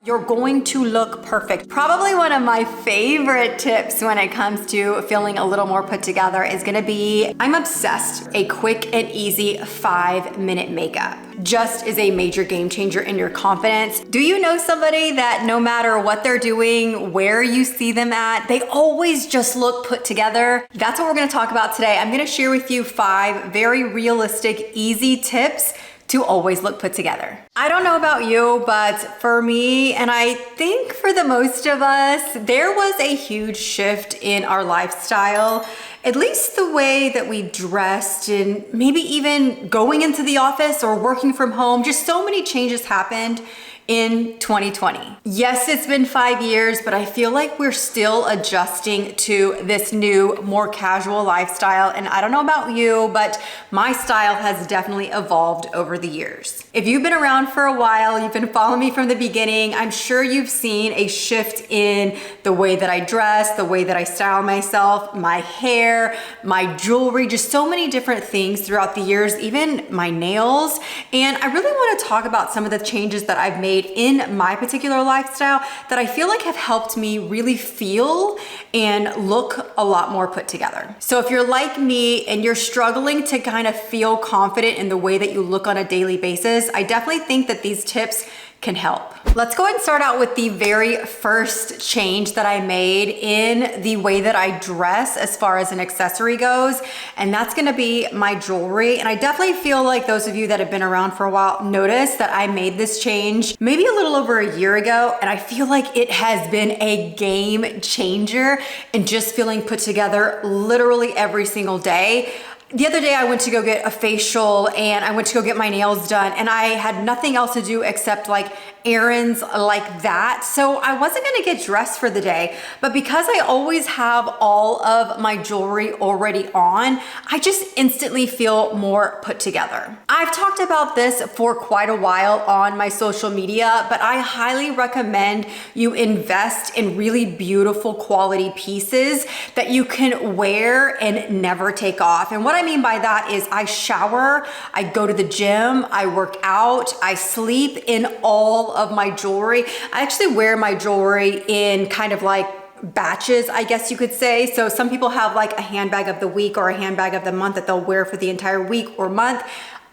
You're going to look perfect. Probably one of my favorite tips when it comes to feeling a little more put together is gonna be, I'm obsessed, a quick and easy 5-minute makeup. Just is a major game changer in your confidence. Do you know somebody that no matter what they're doing, where you see them at, they always just look put together? That's what we're gonna talk about today. I'm gonna share with you 5 very realistic, easy tips to always look put together. I don't know about you, but for me, and I think for the most of us, there was a huge shift in our lifestyle, at least the way that we dressed and maybe even going into the office or working from home. Just so many changes happened in 2020. Yes, it's been 5 years, but I feel like we're still adjusting to this new, more casual lifestyle. And I don't know about you, but my style has definitely evolved over the years. If you've been around for a while, you've been following me from the beginning, I'm sure you've seen a shift in the way that I dress, the way that I style myself, my hair, my jewelry, just so many different things throughout the years, even my nails. And I really want to talk about some of the changes that I've made in my particular lifestyle that I feel like have helped me really feel and look a lot more put together. So if you're like me and you're struggling to kind of feel confident in the way that you look on a daily basis, I definitely think that these tips can help. Let's go ahead and start out with the very first change that I made in the way that I dress as far as an accessory goes, and that's gonna be my jewelry. And I definitely feel like those of you that have been around for a while notice that I made this change maybe a little over a year ago, and I feel like it has been a game changer in just feeling put together literally every single day. The other day I went to go get a facial and I went to go get my nails done, and I had nothing else to do except like errands like that. So I wasn't gonna get dressed for the day, but because I always have all of my jewelry already on, I just instantly feel more put together. I've talked about this for quite a while on my social media, but I highly recommend you invest in really beautiful quality pieces that you can wear and never take off. And what I mean by that is I shower, I go to the gym, I work out, I sleep in all of my jewelry. I actually wear my jewelry in kind of like batches, I guess you could say. So some people have like a handbag of the week or a handbag of the month that they'll wear for the entire week or month.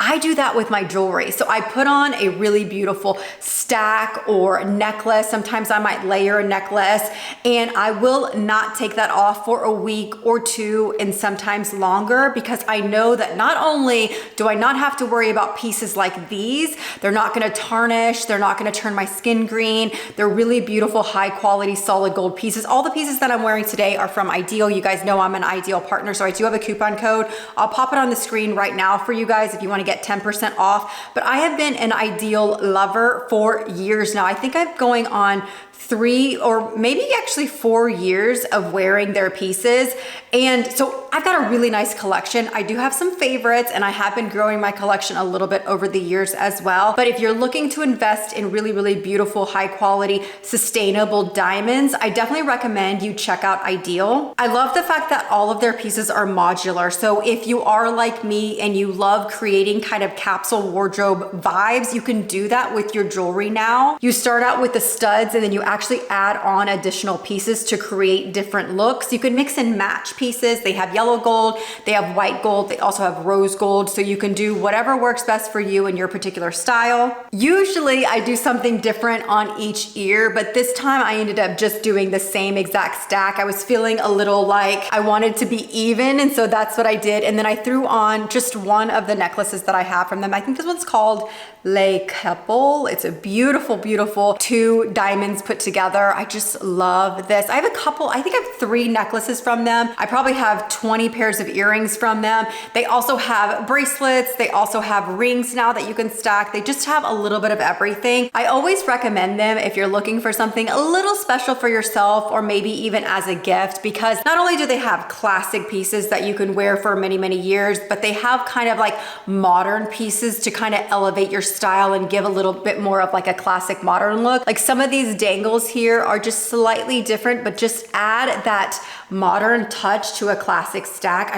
I do that with my jewelry. So I put on a really beautiful stack or necklace. Sometimes I might layer a necklace, and I will not take that off for a week or two and sometimes longer, because I know that not only do I not have to worry about pieces like these, they're not gonna tarnish, they're not gonna turn my skin green. They're really beautiful, high quality, solid gold pieces. All the pieces that I'm wearing today are from Ideal. You guys know I'm an Ideal partner, so I do have a coupon code. I'll pop it on the screen right now for you guys if you wanna get 10% off. But I have been an Ideal lover for years now. I think I'm going on 3 or maybe actually 4 years of wearing their pieces. And so I've got a really nice collection. I do have some favorites, and I have been growing my collection a little bit over the years as well. But if you're looking to invest in really, really beautiful, high quality, sustainable diamonds, I definitely recommend you check out Ideal. I love the fact that all of their pieces are modular. So if you are like me and you love creating kind of capsule wardrobe vibes, you can do that with your jewelry now. You start out with the studs, and then you actually add on additional pieces to create different looks. You can mix and match pieces. They have yellow gold, they have white gold, they also have rose gold, so you can do whatever works best for you and your particular style. Usually I do something different on each ear, but this time I ended up just doing the same exact stack. I was feeling a little like I wanted to be even, and so that's what I did. And then I threw on just one of the necklaces that I have from them. I think this one's called Le Couple. It's a beautiful, beautiful 2 diamonds put together. I just love this. I have a couple, I think I have 3 necklaces from them. I probably have 20 pairs of earrings from them. They also have bracelets. They also have rings now that you can stack. They just have a little bit of everything. I always recommend them if you're looking for something a little special for yourself, or maybe even as a gift, because not only do they have classic pieces that you can wear for many, many years, but they have kind of like modern pieces to kind of elevate your style and give a little bit more of like a classic modern look. Like some of these dangles here are just slightly different, but just add that modern touch to a classic stack.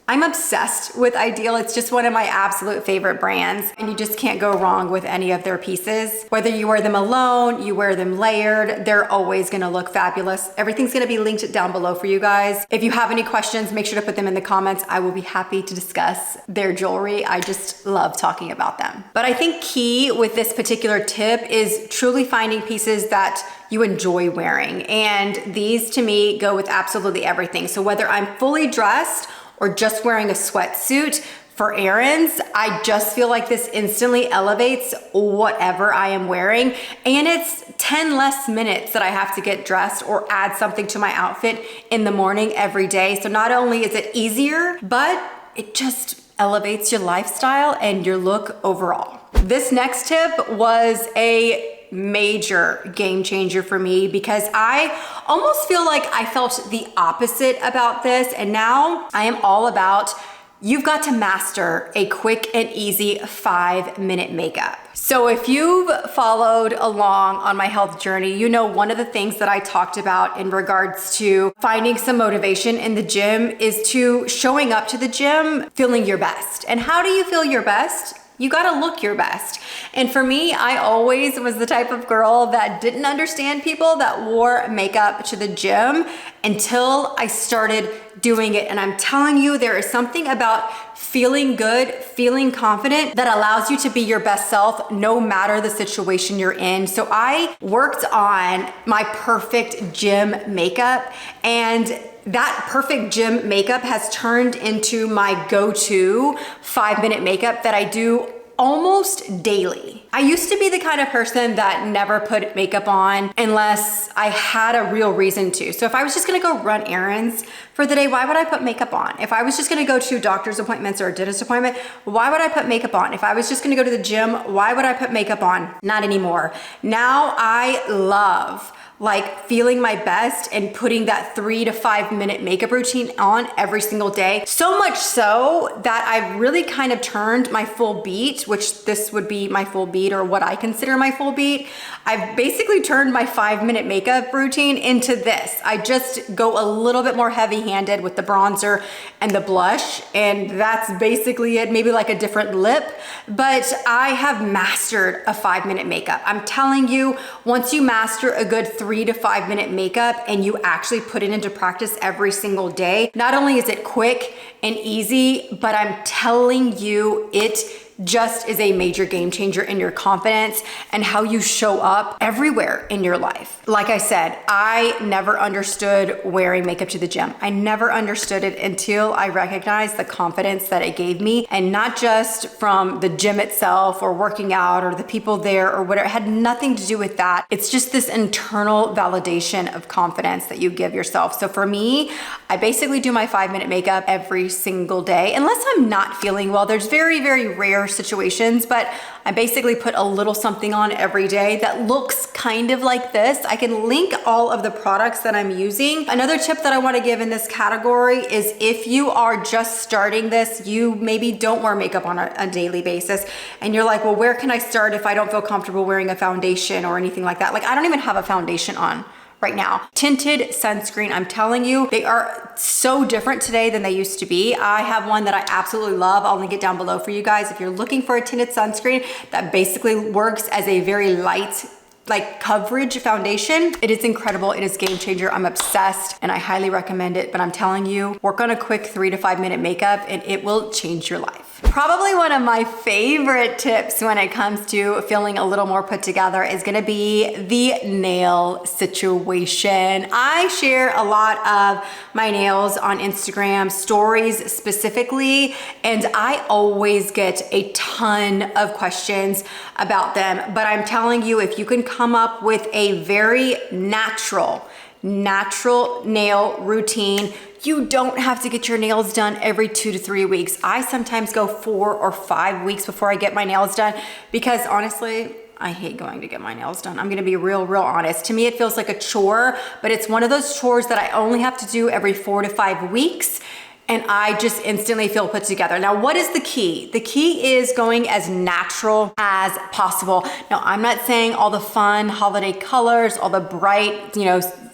I'm obsessed with Ideal. It's just one of my absolute favorite brands, and you just can't go wrong with any of their pieces. Whether you wear them alone, you wear them layered, they're always gonna look fabulous. Everything's gonna be linked down below for you guys. If you have any questions, make sure to put them in the comments. I will be happy to discuss their jewelry. I just love talking about them. But I think key with this particular tip is truly finding pieces that you enjoy wearing. And these to me go with absolutely everything. So whether I'm fully dressed or just wearing a sweatsuit for errands, I just feel like this instantly elevates whatever I am wearing. And it's 10 less minutes that I have to get dressed or add something to my outfit in the morning every day. So not only is it easier, but it just elevates your lifestyle and your look overall. This next tip was a major game changer for me because I almost feel like I felt the opposite about this, and now I am all about you've got to master a quick and easy 5-minute makeup. So if you've followed along on my health journey, you know one of the things that I talked about in regards to finding some motivation in the gym is to showing up to the gym feeling your best. And how do you feel your best? You gotta look your best. And for me, I always was the type of girl that didn't understand people that wore makeup to the gym until I started doing it. And I'm telling you, there is something about feeling good, feeling confident that allows you to be your best self no matter the situation you're in. So I worked on my perfect gym makeup, and that perfect gym makeup has turned into my go-to 5-minute makeup that I do almost daily. I used to be the kind of person that never put makeup on unless I had a real reason to. So if I was just gonna go run errands for the day, why would I put makeup on? If I was just gonna go to doctor's appointments or a dentist appointment, why would I put makeup on? If I was just gonna go to the gym, why would I put makeup on? Not anymore. Now I love like feeling my best and putting that 3 to 5 minute makeup routine on every single day. So much so that I've really kind of turned my full beat, which this would be my full beat or what I consider my full beat. I've basically turned my 5-minute makeup routine into this. I just go a little bit more heavy handed with the bronzer and the blush, and that's basically it, maybe like a different lip, but I have mastered a 5-minute makeup. I'm telling you, once you master a good 3 to 5 minute makeup and you actually put it into practice every single day, not only is it quick and easy, but I'm telling you, it just is a major game changer in your confidence and how you show up everywhere in your life. Like I said, I never understood wearing makeup to the gym. I never understood it until I recognized the confidence that it gave me, and not just from the gym itself or working out or the people there or whatever. It had nothing to do with that. It's just this internal validation of confidence that you give yourself. So for me, I basically do my 5-minute makeup every single day, unless I'm not feeling well. There's very, very rare situations, but I basically put a little something on every day that looks kind of like this. I can link all of the products that I'm using. Another tip that I want to give in this category is if you are just starting this, you maybe don't wear makeup on a daily basis, and you're like, well, where can I start if I don't feel comfortable wearing a foundation or anything like that? Like, I don't even have a foundation on right now. Tinted sunscreen, I'm telling you, they are so different today than they used to be. I have one that I absolutely love. I'll link it down below for you guys. If you're looking for a tinted sunscreen that basically works as a very light like coverage foundation, it is incredible. It is game changer. I'm obsessed and I highly recommend it. But I'm telling you, work on a quick 3 to 5 minute makeup and it will change your life. Probably one of my favorite tips when it comes to feeling a little more put together is gonna be the nail situation. I share a lot of my nails on Instagram stories specifically, and I always get a ton of questions about them. But I'm telling you, if you can come up with a very natural nail routine, you don't have to get your nails done every 2 to 3 weeks. I sometimes go 4 or 5 weeks before I get my nails done because honestly, I hate going to get my nails done. I'm gonna be real honest. To me, it feels like a chore, but it's one of those chores that I only have to do every 4 to 5 weeks. And I just instantly feel put together. Now, what is the key? The key is going as natural as possible. Now, I'm not saying all the fun holiday colors, all the bright,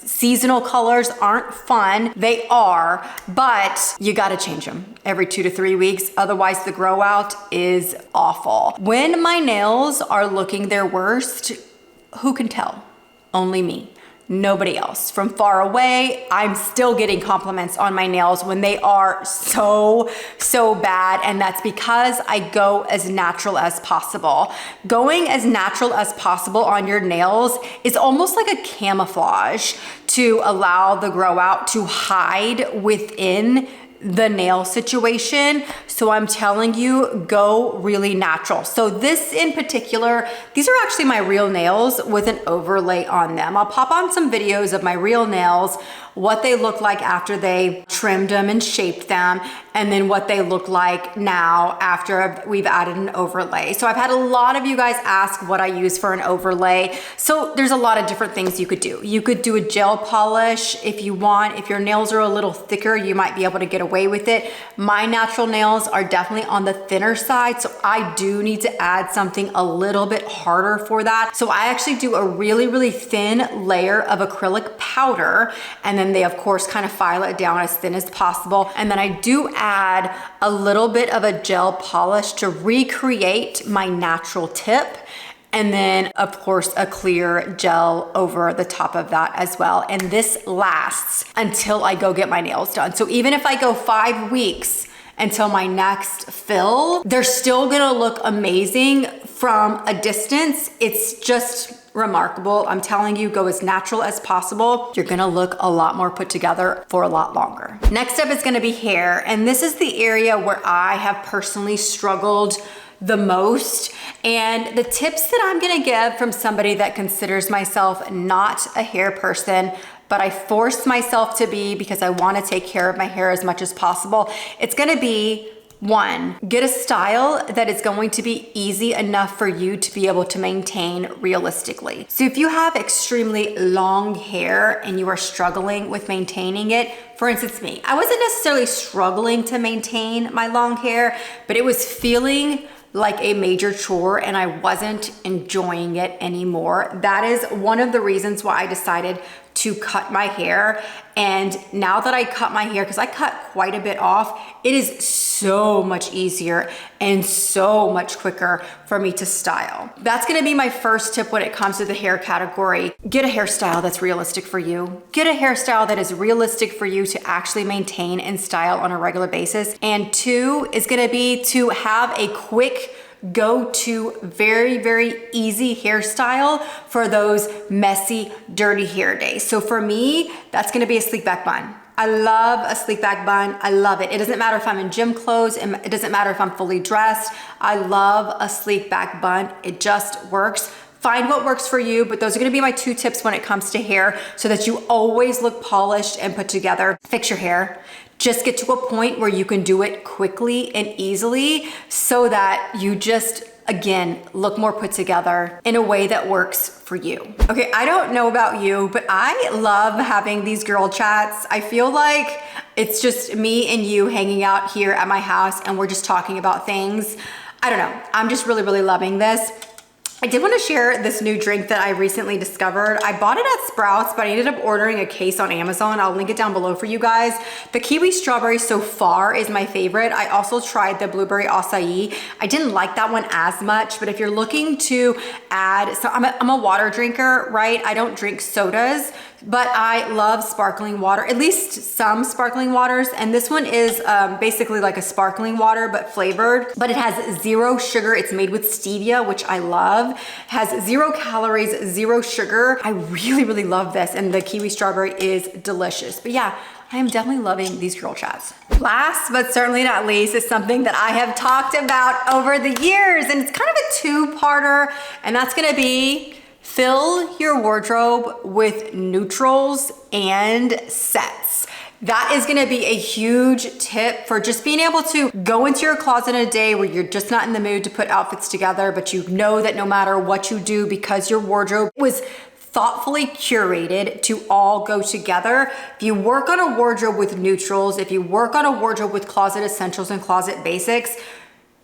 seasonal colors aren't fun. They are, but you gotta change them every 2 to 3 weeks. Otherwise the grow out is awful. When my nails are looking their worst, who can tell? Only me. Nobody else. From far away, I'm still getting compliments on my nails when they are so bad, and that's because I go as natural as possible. Going as natural as possible on your nails is almost like a camouflage to allow the grow out to hide within the nail situation. So I'm telling you, go really natural. So this in particular, these are actually my real nails with an overlay on them. I'll pop on some videos of my real nails, what they look like after they trimmed them and shaped them, and then what they look like now after we've added an overlay. So I've had a lot of you guys ask what I use for an overlay. So there's a lot of different things you could do. You could do a gel polish if you want. If your nails are a little thicker, you might be able to get away with it. My natural nails are definitely on the thinner side, so I do need to add something a little bit harder for that. So I actually do a really thin layer of acrylic powder, and then they of course kind of file it down as thin as possible. And then I do add a little bit of a gel polish to recreate my natural tip. And then of course a clear gel over the top of that as well. And this lasts until I go get my nails done. So even if I go 5 weeks until my next fill, they're still gonna look amazing from a distance. It's just remarkable. I'm telling you, go as natural as possible. You're gonna look a lot more put together for a lot longer. Next up is gonna be hair. And this is the area where I have personally struggled the most. And the tips that I'm gonna give from somebody that considers myself not a hair person, but I force myself to be because I wanna take care of my hair as much as possible. It's gonna be, 1, get a style that is going to be easy enough for you to be able to maintain realistically. So if you have extremely long hair and you are struggling with maintaining it, for instance me, I wasn't necessarily struggling to maintain my long hair, but it was feeling like a major chore and I wasn't enjoying it anymore. That is one of the reasons why I decided to cut my hair. And now that I cut my hair, because I cut quite a bit off, it is so much easier and so much quicker for me to style. That's gonna be my first tip when it comes to the hair category. Get a hairstyle that's realistic for you. Get a hairstyle that is realistic for you to actually maintain and style on a regular basis. And 2 is gonna be to have a quick go-to, very easy hairstyle for those messy, dirty hair days. So for me, that's gonna be a sleek back bun. I love a sleek back bun. I love it. It doesn't matter if I'm in gym clothes. It doesn't matter if I'm fully dressed. I love a sleek back bun. It just works. Find what works for you, but those are gonna be my 2 tips when it comes to hair so that you always look polished and put together. Fix your hair. Just get to a point where you can do it quickly and easily so that you just, again, look more put together in a way that works for you. Okay, I don't know about you, but I love having these girl chats. I feel like it's just me and you hanging out here at my house and we're just talking about things. I don't know, I'm just really loving this. I did want to share this new drink that I recently discovered. I bought it at Sprouts, but I ended up ordering a case on Amazon. I'll link it down below for you guys. The kiwi strawberry so far is my favorite. I also tried the blueberry acai. I didn't like that one as much, but if you're looking to add, so I'm a water drinker, right? I don't drink sodas, but I love sparkling water, at least some sparkling waters. And this one is basically like a sparkling water, but flavored, but it has 0 sugar. It's made with stevia, which I love. Has 0 calories, 0 sugar. I really love this. And the kiwi strawberry is delicious. But yeah, I am definitely loving these girl chats. Last, but certainly not least, is something that I have talked about over the years. And it's kind of a 2-parter, and that's gonna be fill your wardrobe with neutrals and sets. That is gonna be a huge tip for just being able to go into your closet in a day where you're just not in the mood to put outfits together, but you know that no matter what you do, because your wardrobe was thoughtfully curated to all go together. If you work on a wardrobe with neutrals, if you work on a wardrobe with closet essentials and closet basics,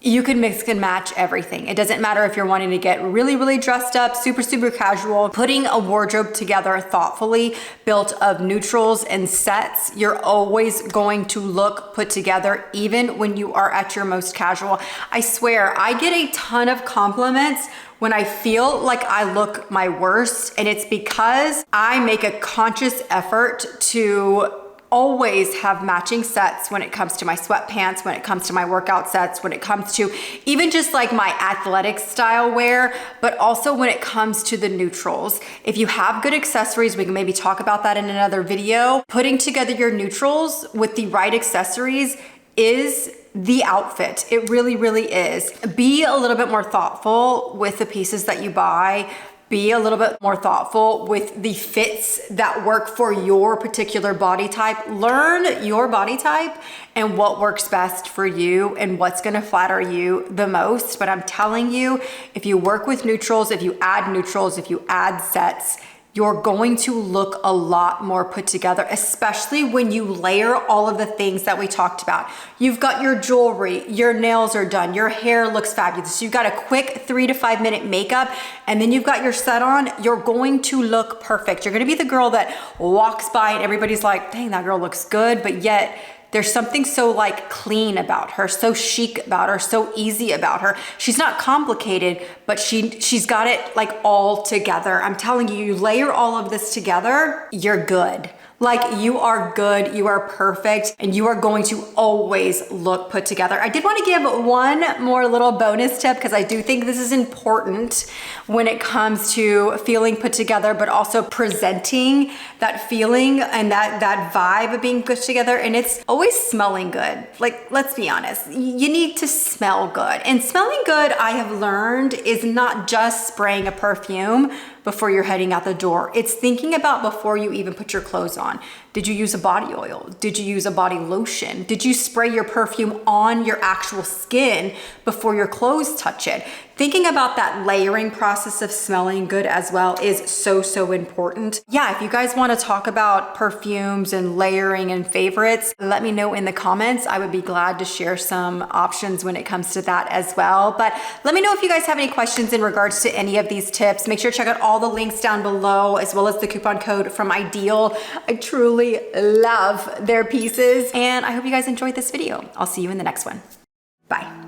You can mix and match everything. It doesn't matter if you're wanting to get really, really dressed up, super, super casual, putting a wardrobe together thoughtfully, built of neutrals and sets. You're always going to look put together, even when you are at your most casual. I swear, I get a ton of compliments when I feel like I look my worst, and it's because I make a conscious effort to always have matching sets when it comes to my sweatpants, when it comes to my workout sets, when it comes to even just like my athletic style wear, but also when it comes to the neutrals. If you have good accessories, we can maybe talk about that in another video. Putting together your neutrals with the right accessories is the outfit. It really, really is. Be a little bit more thoughtful with the pieces that you buy. Be a little bit more thoughtful with the fits that work for your particular body type. Learn your body type and what works best for you and what's gonna flatter you the most. But I'm telling you, if you work with neutrals, if you add sets, you're going to look a lot more put together, especially when you layer all of the things that we talked about. You've got your jewelry, your nails are done, your hair looks fabulous. You've got a quick 3 to 5 minute makeup, and then you've got your set on, you're going to look perfect. You're gonna be the girl that walks by and everybody's like, dang, that girl looks good, but yet there's something so like clean about her, so chic about her, so easy about her. She's not complicated, but she's got it like all together. I'm telling you, you layer all of this together, you're good. Like you are good, you are perfect, and you are going to always look put together. I did want to give one more little bonus tip because I do think this is important when it comes to feeling put together, but also presenting that feeling and that vibe of being put together. And it's always smelling good. Like, let's be honest, you need to smell good. And smelling good, I have learned, is not just spraying a perfume before you're heading out the door. It's thinking about before you even put your clothes on. Did you use a body oil? Did you use a body lotion? Did you spray your perfume on your actual skin before your clothes touch it? Thinking about that layering process of smelling good as well is so, so important. Yeah, if you guys want to talk about perfumes and layering and favorites, let me know in the comments. I would be glad to share some options when it comes to that as well. But let me know if you guys have any questions in regards to any of these tips. Make sure to check out all the links down below, as well as the coupon code from Ideal. I truly love their pieces, and I hope you guys enjoyed this video. I'll see you in the next one. Bye.